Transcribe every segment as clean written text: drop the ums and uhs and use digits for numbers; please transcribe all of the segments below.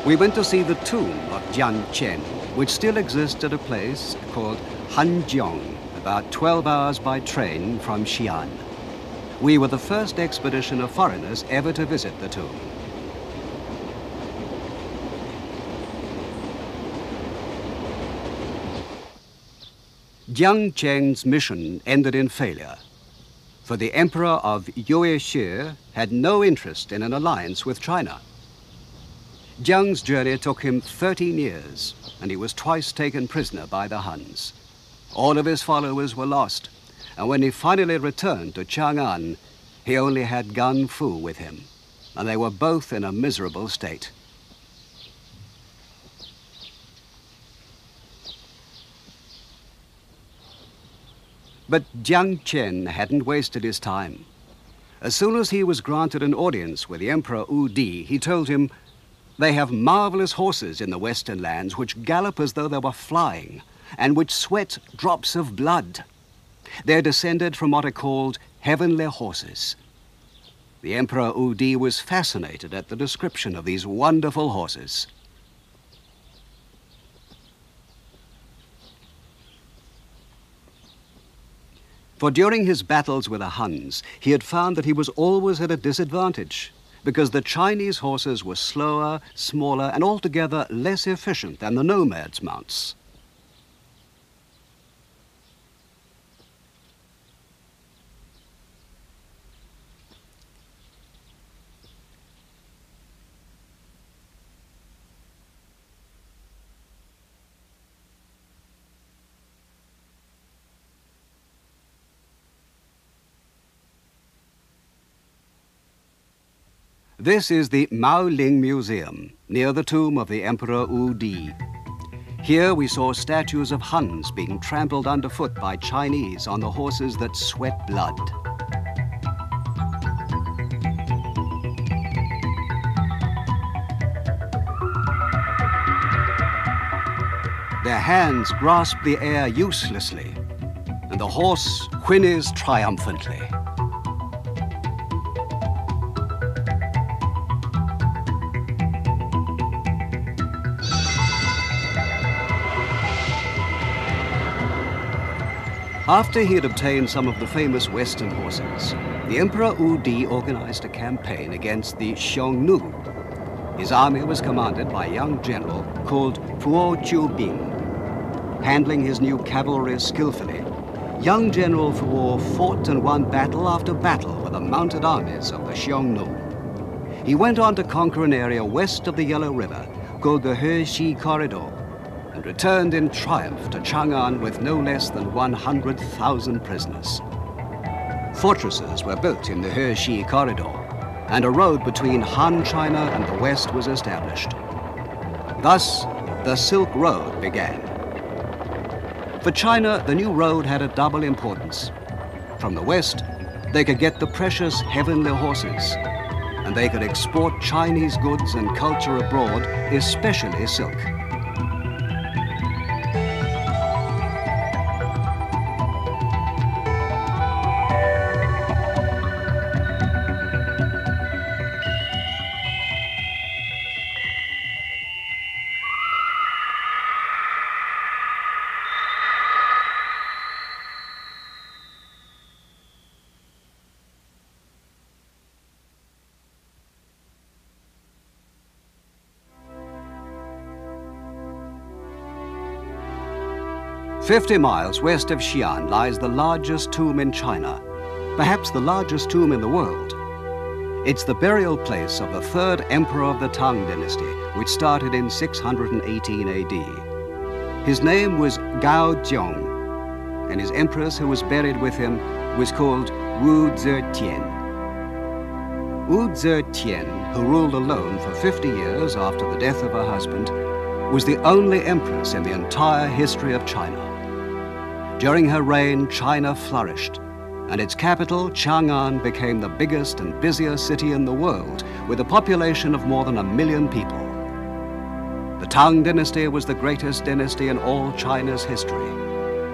We went to see the tomb of Jiang Chen, which still exists at a place called Hanjiang, about 12 hours by train from Xi'an. We were the first expedition of foreigners ever to visit the tomb. Jiang Chen's mission ended in failure, for the emperor of Yue Shi had no interest in an alliance with China. Jiang's journey took him 13 years, and he was twice taken prisoner by the Huns. All of his followers were lost, and when he finally returned to Chang'an, he only had Gan Fu with him, and they were both in a miserable state. But Jiang Chen hadn't wasted his time. As soon as he was granted an audience with the Emperor Wu Di, he told him, "They have marvelous horses in the western lands which gallop as though they were flying, and which sweat drops of blood. They're descended from what are called heavenly horses." The Emperor Wu Di was fascinated at the description of these wonderful horses. For during his battles with the Huns, he had found that he was always at a disadvantage, because the Chinese horses were slower, smaller, and altogether less efficient than the nomads' mounts. This is the Maoling Museum, near the tomb of the Emperor Wu Di. Here we saw statues of Huns being trampled underfoot by Chinese on the horses that sweat blood. Their hands grasp the air uselessly, and the horse whinnies triumphantly. After he had obtained some of the famous Western horses, the Emperor Wu Di organized a campaign against the Xiongnu. His army was commanded by a young general called Puo Chiubing. Handling his new cavalry skillfully, young General Puo fought and won battle after battle with the mounted armies of the Xiongnu. He went on to conquer an area west of the Yellow River called the He Corridor, and returned in triumph to Chang'an with no less than 100,000 prisoners. Fortresses were built in the He Corridor, and a road between Han China and the West was established. Thus, the Silk Road began. For China, the new road had a double importance. From the West, they could get the precious heavenly horses, and they could export Chinese goods and culture abroad, especially silk. "50 miles west of Xi'an lies the largest tomb in China, perhaps the largest tomb in the world. It's the burial place of the third emperor of the Tang dynasty, which started in 618 AD. His name was Gao Zhong, and his empress who was buried with him was called Wu Zetian. Wu Zetian, who ruled alone for 50 years after the death of her husband, was the only empress in the entire history of China. During her reign, China flourished, and its capital, Chang'an, became the biggest and busiest city in the world, with a population of more than 1 million people. The Tang dynasty was the greatest dynasty in all China's history,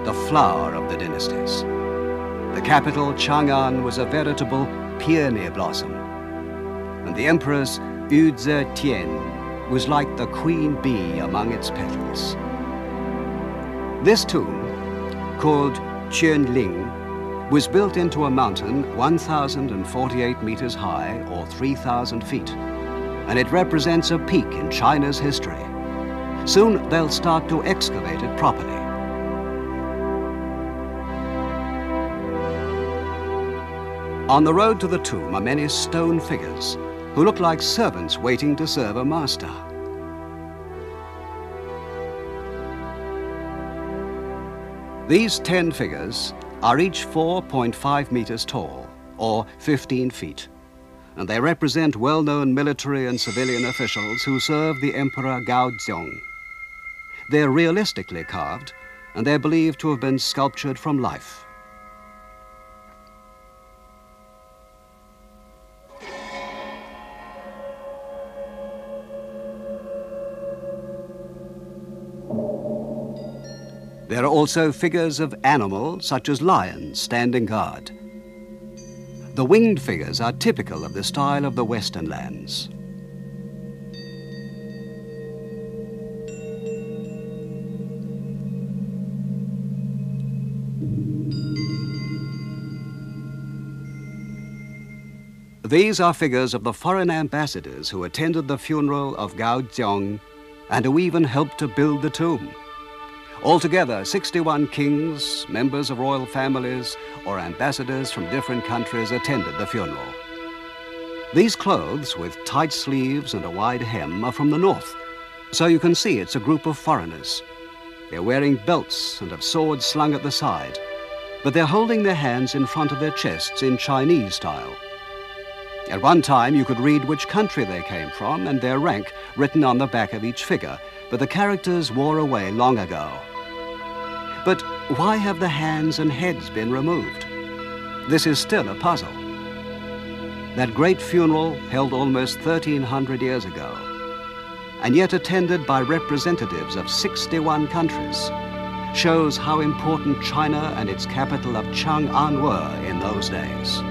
the flower of the dynasties. The capital, Chang'an, was a veritable peony blossom, and the Empress Wu Zetian was like the queen bee among its petals. This tomb, called Qianling, was built into a mountain 1,048 meters high, or 3,000 feet, and it represents a peak in China's history. Soon they'll start to excavate it properly. On the road to the tomb are many stone figures who look like servants waiting to serve a master. These 10 figures are each 4.5 meters tall, or 15 feet, and they represent well-known military and civilian officials who served the Emperor Gaozong. They're realistically carved, and they're believed to have been sculptured from life. There are also figures of animals, such as lions, standing guard. The winged figures are typical of the style of the Western lands. These are figures of the foreign ambassadors who attended the funeral of Gaozong and who even helped to build the tomb. Altogether, 61 kings, members of royal families, or ambassadors from different countries attended the funeral. These clothes, with tight sleeves and a wide hem, are from the north, so you can see it's a group of foreigners. They're wearing belts and have swords slung at the side, but they're holding their hands in front of their chests in Chinese style. At one time, you could read which country they came from and their rank written on the back of each figure, but the characters wore away long ago. But why have the hands and heads been removed? This is still a puzzle. That great funeral, held almost 1,300 years ago, and yet attended by representatives of 61 countries, shows how important China and its capital of Chang'an were in those days.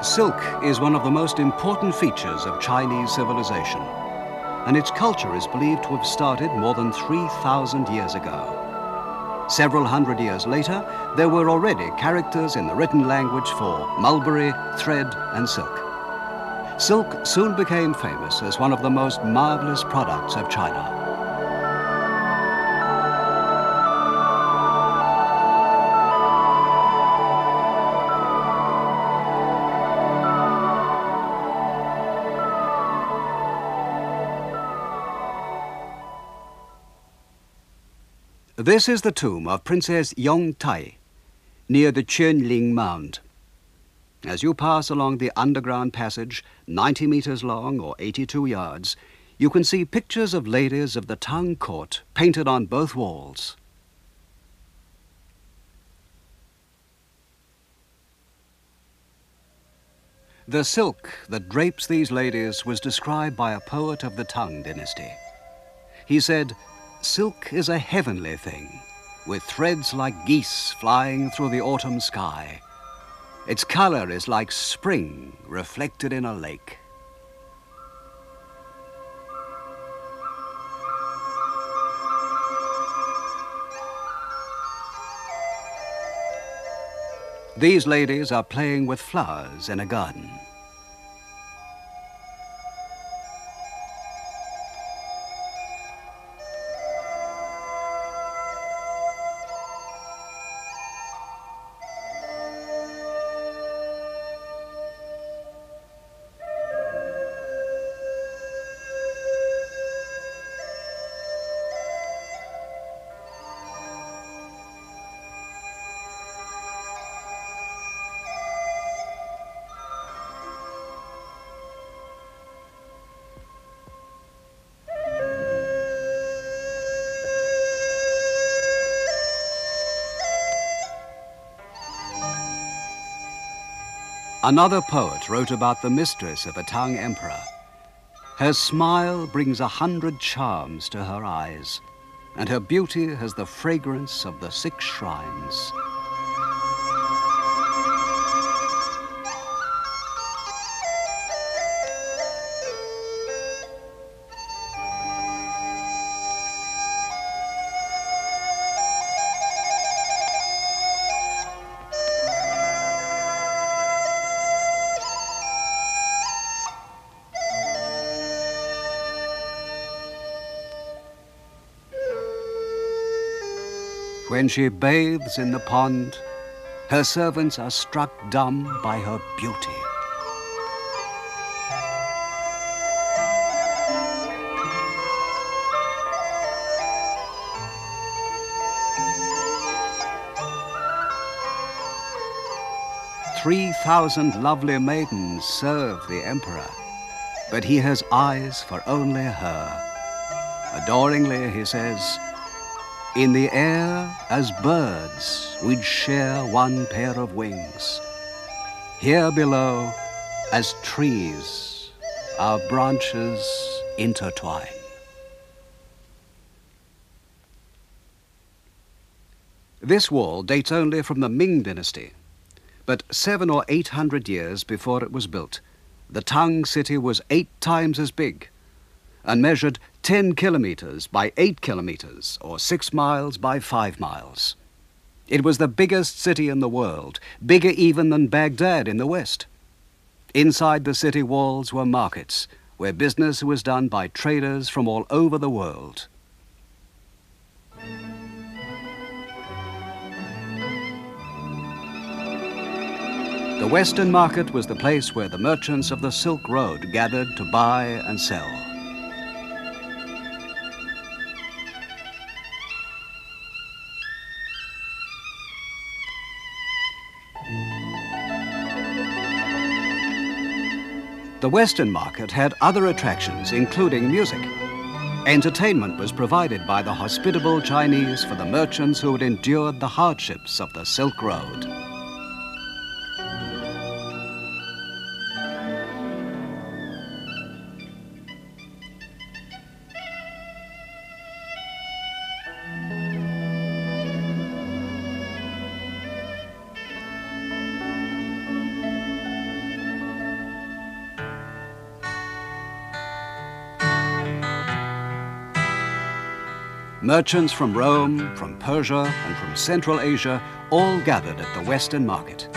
Silk is one of the most important features of Chinese civilization, and its culture is believed to have started more than 3,000 years ago. Several hundred years later, there were already characters in the written language for mulberry, thread, and silk. Silk soon became famous as one of the most marvelous products of China. This is the tomb of Princess Yongtai, near the Qianling Mound. As you pass along the underground passage, 90 meters long or 82 yards, you can see pictures of ladies of the Tang court painted on both walls. The silk that drapes these ladies was described by a poet of the Tang dynasty. He said, "Silk is a heavenly thing, with threads like geese flying through the autumn sky. Its color is like spring reflected in a lake." These ladies are playing with flowers in a garden. Another poet wrote about the mistress of a Tang emperor. Her smile brings 100 charms to her eyes, and her beauty has the fragrance of the 6 shrines. When she bathes in the pond, her servants are struck dumb by her beauty. "3,000 lovely maidens serve the emperor, but he has eyes for only her." Adoringly, he says, "In the air, as birds, we'd share one pair of wings. Here below, as trees, our branches intertwine." This wall dates only from the Ming dynasty, but 700 or 800 years before it was built, the Tang city was 8 times as big and measured 10 kilometers by 8 kilometers, or 6 miles by 5 miles. It was the biggest city in the world, bigger even than Baghdad in the west. Inside the city walls were markets, where business was done by traders from all over the world. The Western Market was the place where the merchants of the Silk Road gathered to buy and sell. The Western Market had other attractions, including music. Entertainment was provided by the hospitable Chinese for the merchants who had endured the hardships of the Silk Road. Merchants from Rome, from Persia, and from Central Asia all gathered at the Western Market.